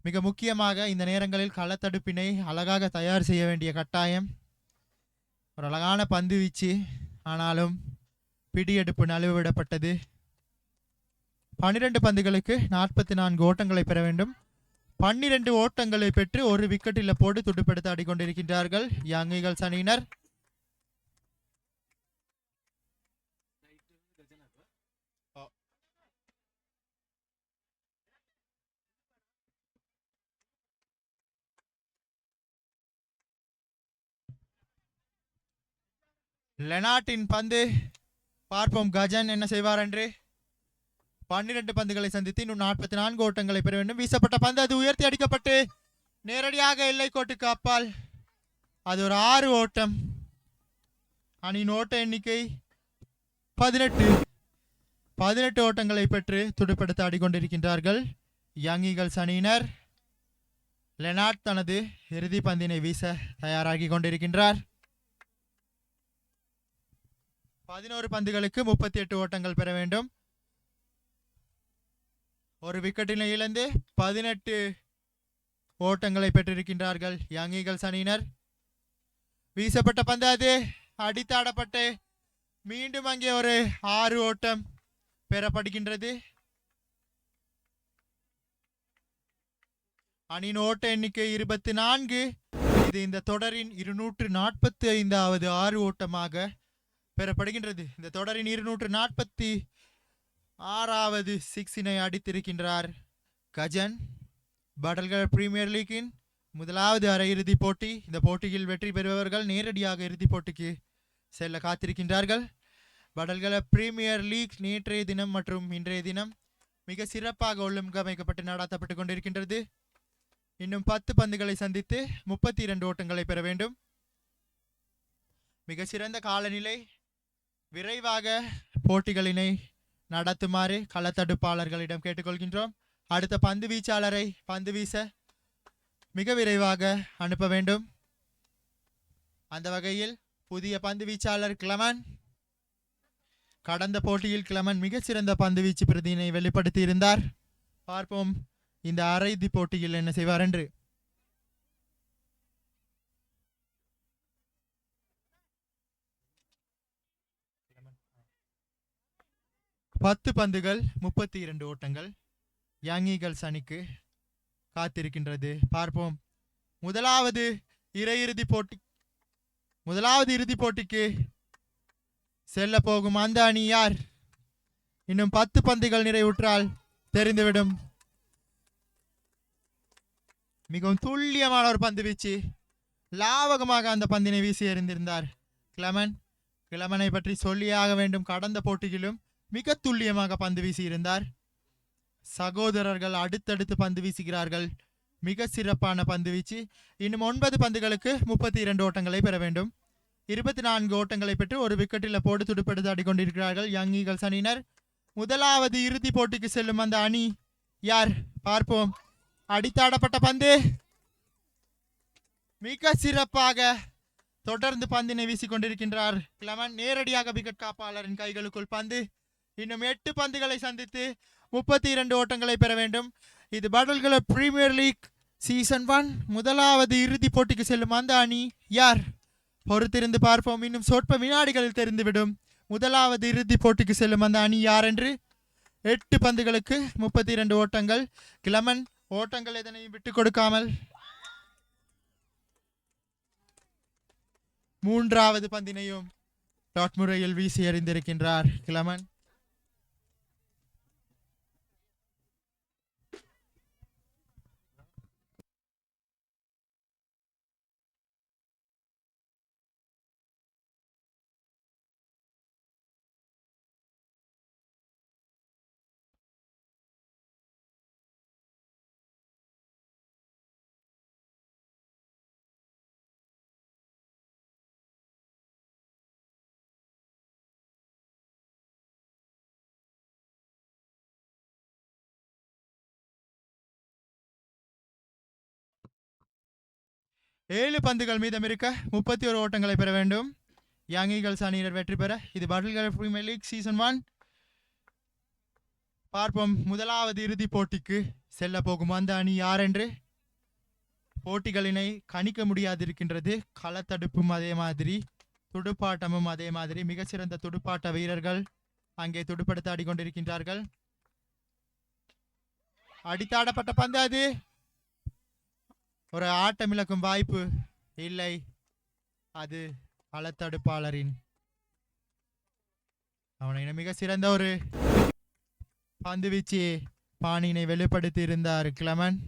மிக முக்கியமாக இந்த நேரங்களில் களத்தடுப்பினை அழகாக தயார் செய்ய வேண்டிய கட்டாயம். ஒரு அழகான பந்து வீச்சு, ஆனாலும் பிடியெடுப்பு நழுவவிடப்பட்டது. 12 பந்துகளுக்கு 44 ஓட்டங்களை பெற வேண்டும். 12 ஓட்டங்களை பெற்று ஒரு விக்கெட் இழப்போடு துடுப்படுத்த ஆடிக்கொண்டிருக்கின்றார்கள் யங் ஈகிள்ஸ் அணியினர். லெனாட்டின் பந்து. பார்ப்போம் கஜன் என்ன செய்வார் என்று. 12 பந்துகளை சந்தித்து இன்னும் 44 ஓட்டங்களை பெற வேண்டும். வீசப்பட்ட பந்து அது உயர்த்தி அடிக்கப்பட்டு நேரடியாக எல்லை கோட்டுக்கு அப்பால். அது ஒரு 6 ஓட்டம். அணியின் ஓட்ட எண்ணிக்கை 18 ஓட்டங்களை பெற்று துடுப்படுத்த ஆடிக்கொண்டிருக்கின்றார்கள் யங் ஈகிள்ஸ் அணியினர். லெனாட் தனது இறுதி பந்தினை வீச தயாராகி கொண்டிருக்கின்றார். 11 பந்துகளுக்கு 38 ஓட்டங்கள் பெற வேண்டும். ஒரு விக்கெட்டினை இழந்து 18 ஓட்டங்களை பெற்றிருக்கின்றார்கள் யங் ஈகிள்ஸ் அணியினர். வீசப்பட்ட பந்து அது அடித்தாடப்பட்டு மீண்டும் அங்கே ஒரு 6 ஓட்டம் பெறப்படுகின்றது. அணியின் ஓட்ட எண்ணிக்கை 24. இது இந்த தொடரின் 245வது 6 ஓட்டமாக பெறப்படுகின்றது. இந்த தொடரின் 246வது சிக்ஸினை அடித்திருக்கின்றார் கஜன். படல்கள் பிரீமியர் லீக்கின் முதலாவது அரையிறுதி போட்டி. இந்த போட்டியில் வெற்றி பெறுபவர்கள் நேரடியாக இறுதிப் போட்டிக்கு செல்ல காத்திருக்கின்றார்கள். படல்கள பிரீமியர் லீக் நேற்றைய தினம் மற்றும் இன்றைய தினம் மிக சிறப்பாக ஒழுங்கமைக்கப்பட்டு நடாத்தப்பட்டு கொண்டிருக்கின்றது. இன்னும் 10 பந்துகளை சந்தித்து 32 ஓட்டங்களை பெற வேண்டும். மிக சிறந்த காலநிலை. விரைவாக போட்டிகளினை நடத்துமாறு களத்தடுப்பாளர்களிடம் கேட்டுக்கொள்கின்றோம். அடுத்த பந்து வீச்சாளரை பந்து வீச மிக விரைவாக அனுப்ப வேண்டும். அந்த வகையில் புதிய பந்து வீச்சாளர் கிளமன். கடந்த போட்டியில் கிளமன் மிக சிறந்த பந்து வீச்சு பிரதியினை வெளிப்படுத்தி இருந்தார். பார்ப்போம் இந்த அரையிறுதி போட்டியில் என்ன செய்வார் என்று. 10 பந்துகள் 32 ஓட்டங்கள் யங் ஈகிள்ஸ் அணிக்கு காத்திருக்கின்றது. பார்ப்போம். முதலாவது இறுதி போட்டிக்கு செல்ல போகும் அந்த அணி யார்? இன்னும் 10 பந்துகள் நிறைவுற்றால் தெரிந்துவிடும். மிகவும் துல்லியமான ஒரு பந்து வீச்சு. லாவகமாக அந்த பந்தினை வீசி எறிந்திருந்தார் கிளமனை பற்றி சொல்லியாக வேண்டும். கடந்த போட்டியிலும் மிக துல்லியமாக பந்து வீசி இருந்தார். சகோதரர்கள் அடுத்தடுத்து பந்து வீசுகிறார்கள். மிக சிறப்பான பந்து வீச்சு. இன்னும் 9 பந்துகளுக்கு 32 ஓட்டங்களை பெற வேண்டும். 24 ஓட்டங்களை பெற்று ஒரு விக்கெட்டில் போட்டு துடுப்படுத்த ஆடிக்கொண்டிருக்கிறார்கள் யங் ஈகிள்ஸ் அணியினர். முதலாவது இறுதி போட்டிக்கு செல்லும் அந்த அணி யார் பார்ப்போம். அடித்தாடப்பட்ட பந்து மிக சிறப்பாக தொடர்ந்து பந்தினை வீசிக் கொண்டிருக்கின்றார் கிளமன். நேரடியாக விக்கெட் காப்பாளரின் கைகளுக்குள் பந்து. இன்னும் 8 பந்துகளை சந்தித்து 32 ஓட்டங்களை பெற வேண்டும். இது படல்கள பிரீமியர் லீக் சீசன் 1 முதலாவது இறுதி போட்டிக்கு செல்லும் அந்த அணி யார் பொறுத்திருந்து பார்ப்போம். இன்னும் சொற்ப வினாடிகளில் தெரிந்துவிடும் முதலாவது இறுதி போட்டிக்கு செல்லும் அந்த அணி யார் என்று. 8 பந்துகளுக்கு 32 ஓட்டங்கள். கிளமன் ஓட்டங்கள் எதனையும் விட்டுக் கொடுக்காமல் மூன்றாவது பந்தினையும் டாட் முறையில் வீசி எறிந்திருக்கின்றார் கிளமன். ஏழு பந்துகள் மீதம் இருக்க 31 ஓட்டங்களை பெற வேண்டும். யங் ஈகிள்ஸ் அணியினர் வெற்றி பெற இது படல்கள் பிரீமியர் லீக் சீசன் 1 பார்ப்போம். முதலாவது இறுதி போட்டிக்கு செல்ல போகும் அந்த அணி யார் என்று. போட்டிகளினை கணிக்க முடியாதிருக்கின்றது. களத்தடுப்பும் அதே மாதிரி, துடுப்பாட்டமும் அதே மாதிரி. மிகச்சிறந்த துடுப்பாட்ட வீரர்கள் அங்கே துடுப்படுத்த ஆடிக்கொண்டிருக்கின்றார்கள். அடித்தாடப்பட்ட பந்து அது ஒரு ஆட்டமிழக்கும் வாய்ப்பு இல்லை. அது களத்தடுப்பாளரின் அவனை மிக சிறந்த ஒரு பந்து வீச்சு பாணியினை வெளிப்படுத்தி இருந்தார் கிளமன்.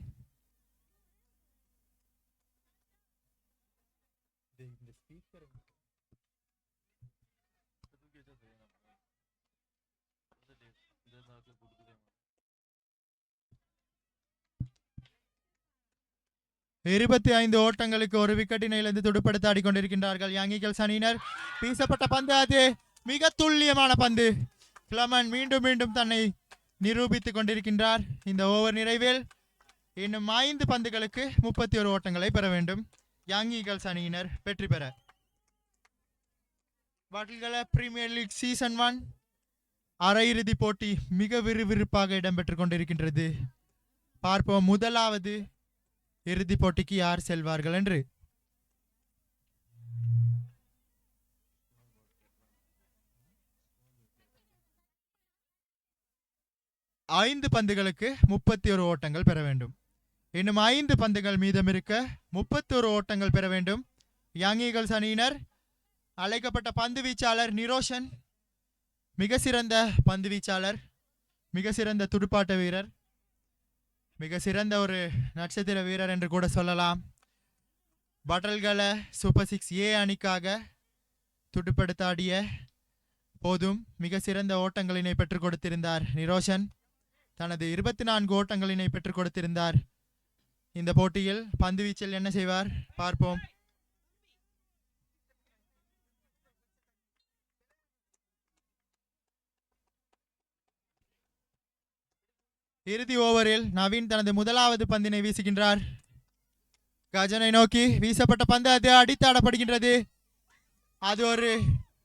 இருபத்தி 5 ஓட்டங்களுக்கு ஒரு விக்கெட்டினை இழந்து துடுப்படுத்த ஆடிக்கொண்டிருக்கின்றார்கள் யங் ஈகிள்ஸ் அணியினர். வீசப்பட்ட பந்து அது மிக துல்லியமான பந்து. கிளமன் மீண்டும் மீண்டும் தன்னை நிரூபித்துக் கொண்டிருக்கின்றார். இந்த ஓவர் நிறைவில் இன்னும் 5 பந்துகளுக்கு 31 ஓட்டங்களை பெற வேண்டும் யங் ஈகிள்ஸ் அணியினர் வெற்றி பெற. படல்கள பிரீமியர் லீக் சீசன் 1 அரையிறுதி போட்டி மிக விறுவிறுப்பாக இடம்பெற்றுக் கொண்டிருக்கின்றது. பார்ப்போம் முதலாவது இறுதி போட்டிக்கு யார் செல்வார்கள் என்று. ஐந்து பந்துகளுக்கு 31 ஓட்டங்கள் பெற வேண்டும். இன்னும் 5 பந்துகள் மீதம் இருக்க 31 ஓட்டங்கள் பெற வேண்டும் யங் ஈகிள்ஸ் அணியினர். அழைக்கப்பட்ட பந்து வீச்சாளர் நிரோஷன். மிக சிறந்த பந்து வீச்சாளர், மிக சிறந்த துடுப்பாட்ட வீரர், மிக சிறந்த ஒரு நட்சத்திர வீரர் என்று கூட சொல்லலாம். பட்டல்கள சூப்பர் 6 ஏ அணிக்காக துடுப்படுத்தாடிய போதும் மிக சிறந்த ஓட்டங்களினை பெற்றுக் கொடுத்திருந்தார் நிரோஷன். தனது 24 ஓட்டங்களினை பெற்றுக் கொடுத்திருந்தார். இந்த போட்டியில் பந்து வீச்சில் என்ன செய்வார் பார்ப்போம். இறுதி ஓவரில் நவீன் தனது முதலாவது பந்தினை வீசுகின்றார். கஜனை நோக்கி வீசப்பட்ட பந்து அது அடித்தாடப்படுகின்றது. அது ஒரு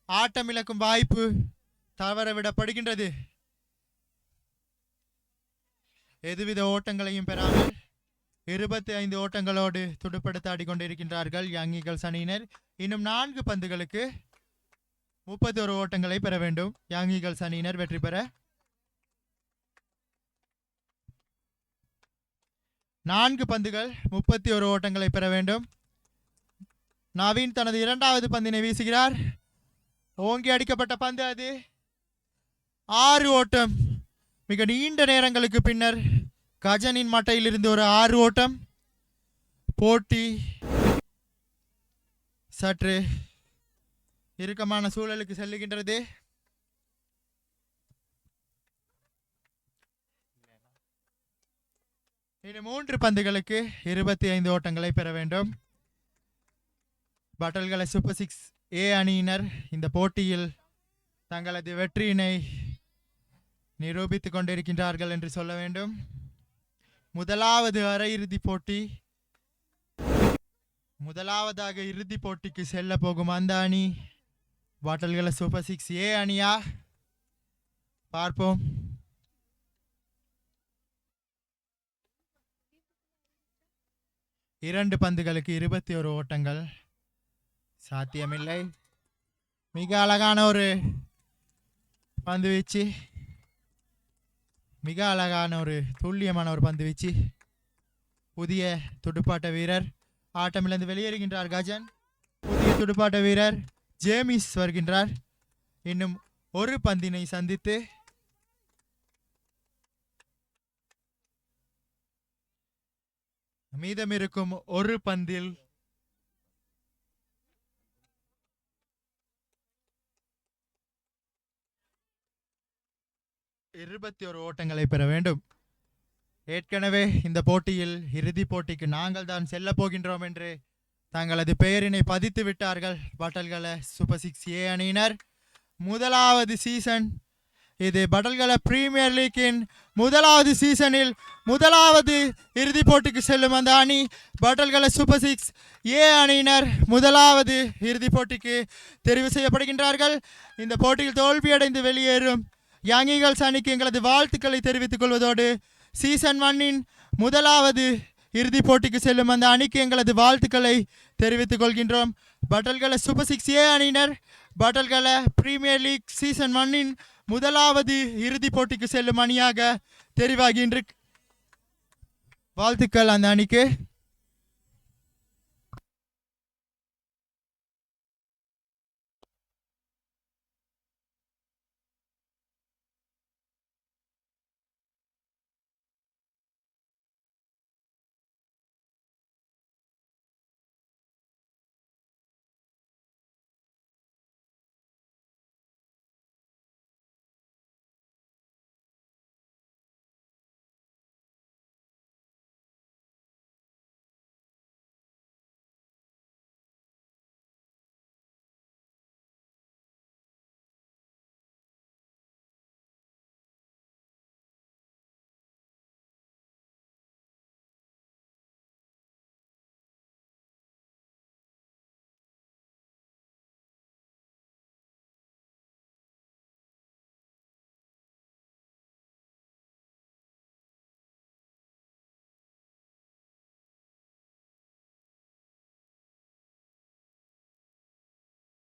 ஆட்டமிழக்கும் வாய்ப்பு தவறவிடப்படுகின்றது. எதுவித ஓட்டங்களையும் பெறாமல் 25 ஓட்டங்களோடு துடுப்படுத்த ஆடிக்கொண்டிருக்கின்றார்கள் யங் ஈகிள்ஸ் அணியினர். இன்னும் 4 பந்துகளுக்கு 31 ஓட்டங்களை பெற வேண்டும் யங் ஈகிள்ஸ் அணியினர் வெற்றி பெற. 4 பந்துகள் 31 ஓட்டங்களை பெற வேண்டும். நவீன் தனது இரண்டாவது பந்தினை வீசுகிறார். ஓங்கி அடிக்கப்பட்ட பந்து அது 6 ஓட்டம். மிக நீண்ட நேரங்களுக்கு பின்னர் கஜனின் மட்டையில் இருந்து ஒரு 6 ஓட்டம். போட்டி சற்று இறுக்கமான சூழலுக்கு செல்லுகின்றது. இன்னும் 3 பந்துகளுக்கு 25 ஓட்டங்களை பெற வேண்டும். பட்டல்கள சூப்பர் 6 ஏ அணியினர் இந்த போட்டியில் தங்களது வெற்றியினை நிரூபித்துக் கொண்டிருக்கின்றார்கள் என்று சொல்ல வேண்டும். முதலாவது அரையிறுதிப் போட்டி, முதலாவதாக இறுதிப் போட்டிக்கு செல்ல போகும் அந்த அணி பாட்டல்கள சூப்பர் 6 ஏ அணியா? பார்ப்போம். இரண்டு பந்துகளுக்கு 21 ஓட்டங்கள், சாத்தியமில்லை. மிக அழகான ஒரு பந்து வீச்சு, மிக அழகான ஒரு துல்லியமான ஒரு பந்து வீச்சு. புதிய துடுப்பாட்ட வீரர் ஆட்டமிழந்து வெளியேறுகின்றார் கஜன். புதிய துடுப்பாட்ட வீரர் ஜேமிஸ் வருகின்றார். இன்னும் ஒரு பந்தினை சந்தித்து மீதமிருக்கும் ஒரு பந்தில் இருபத்தி ஒரு ஓட்டங்களை பெற வேண்டும். ஏற்கனவே இந்த போட்டியில் இறுதிப் போட்டிக்கு நாங்கள் தான் செல்ல போகின்றோம் என்று தங்களது பெயரினை பதித்து விட்டார்கள் பட்டல்கள சூப்பர் 6 ஏ அணியினர். முதலாவது சீசன் இது. பட்டல்கள பிரீமியர் லீக்கின் முதலாவது சீசனில் முதலாவது இறுதிப் போட்டிக்கு செல்லும் அந்த அணி பட்டல்கள சூப்பர் 6 ஏ அணியினர் முதலாவது இறுதிப் போட்டிக்கு தெரிவு செய்யப்படுகின்றார்கள். இந்த போட்டியில் தோல்வியடைந்து வெளியேறும் யங் ஈகிள்ஸ் அணிக்கு எங்களது வாழ்த்துக்களை தெரிவித்துக் கொள்வதோடு சீசன் 1 முதலாவது இறுதிப் போட்டிக்கு செல்லும் அந்த அணிக்கு எங்களது வாழ்த்துக்களை தெரிவித்துக் கொள்கின்றோம். பட்டல்கள சூப்பர் 6 ஏ அணியினர் பட்டல்கள பிரீமியர் லீக் சீசன் 1 முதலாவது இறுதிப் போட்டிக்கு செல்லும் அணியாக தெரிவாகின்ற வாழ்த்துக்கள் அந்த அணிக்கு.